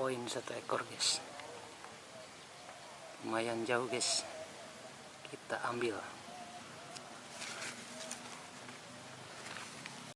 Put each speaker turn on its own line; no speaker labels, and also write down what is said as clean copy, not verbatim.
poin 1 ekor guys, lumayan jauh guys, kita ambil.